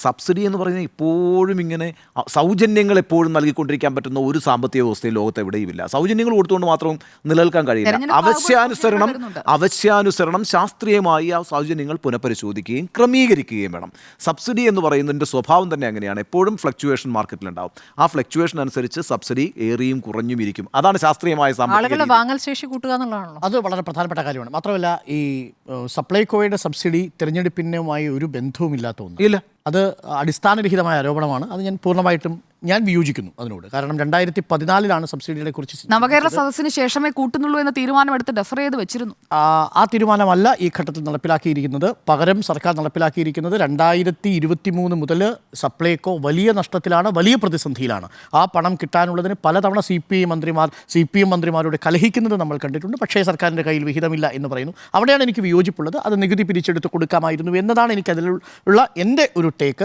Subsidy എന്ന് പറയുന്നത് ഇപ്പോഴും ഇങ്ങനെ സൗജന്യങ്ങൾ എപ്പോഴും നൽകിക്കൊണ്ടിരിക്കാൻ പറ്റുന്ന ഒരു സാമ്പത്തിക വ്യവസ്ഥയും ലോകത്ത് എവിടെയുമില്ല. സൗജന്യങ്ങൾ കൊടുത്തുകൊണ്ട് മാത്രം നിലനിൽക്കാൻ കഴിയില്ല. ആവശ്യാനുസരണം ശാസ്ത്രീയമായി ആ സൗജന്യങ്ങൾ പുനഃപരിശോധിക്കുകയും ക്രമീകരിക്കുകയും വേണം. സബ്സിഡി എന്ന് പറയുന്നതിൻ്റെ സ്വഭാവം തന്നെ അങ്ങനെയാണ്. എപ്പോഴും ഫ്ലക്ച്വേഷൻ മാർക്കറ്റിലുണ്ടാവും. ആ ഫ്ലക്ച്വേഷൻ അനുസരിച്ച് സബ്സിഡി ഏറിയും കുറഞ്ഞും ഇരിക്കും. അതാണ് ശാസ്ത്രീയമായ സാമ്പത്തിക വാങ്ങൽ ശേഷി കൂട്ടുക എന്നുള്ളതാണല്ലോ. അത് വളരെ പ്രധാനപ്പെട്ട കാര്യമാണ്. മാത്രമല്ല ഈ സപ്ലൈകോയുടെ സബ്സിഡി തിരഞ്ഞെടുപ്പിനുമായി ഒരു ബന്ധവുമില്ലാത്ത ഒന്ന്. ഇല്ല, അത് അടിസ്ഥാനരഹിതമായ ആരോപണമാണ്. അത് ഞാൻ പൂർണ്ണമായിട്ടും വിയോജിക്കുന്നു അതിനോട്. കാരണം 2014 സബ്സിഡിയെ കുറിച്ച് നവകേരള സദസ്സിന് ശേഷമേ കൂട്ടുന്നുള്ളൂ എന്ന തീരുമാനമെടുത്ത് ഡെഫർ ചെയ്ത് വെച്ചിരുന്നു. ആ തീരുമാനമല്ല ഈ ഘട്ടത്തിൽ നടപ്പിലാക്കിയിരിക്കുന്നത്. പകരം സർക്കാർ നടപ്പിലാക്കിയിരിക്കുന്നത് 2023 മുതൽ സപ്ലൈകോ വലിയ നഷ്ടത്തിലാണ്, വലിയ പ്രതിസന്ധിയിലാണ്. ആ പണം കിട്ടാനുള്ളതിന് പലതവണ CPM മന്ത്രിമാരോട് കലഹിക്കുന്നത് നമ്മൾ കണ്ടിട്ടുണ്ട്. പക്ഷേ സർക്കാരിൻ്റെ കയ്യിൽ വിഹിതമില്ല എന്ന് പറയുന്നു. അവിടെയാണ് എനിക്ക് വിയോജിപ്പുള്ളത്. അത് നികുതി പിരിച്ചെടുത്ത് കൊടുക്കാമായിരുന്നു എന്നതാണ് എനിക്ക് അതിലുള്ള എൻ്റെ ഒരു ടേക്ക്.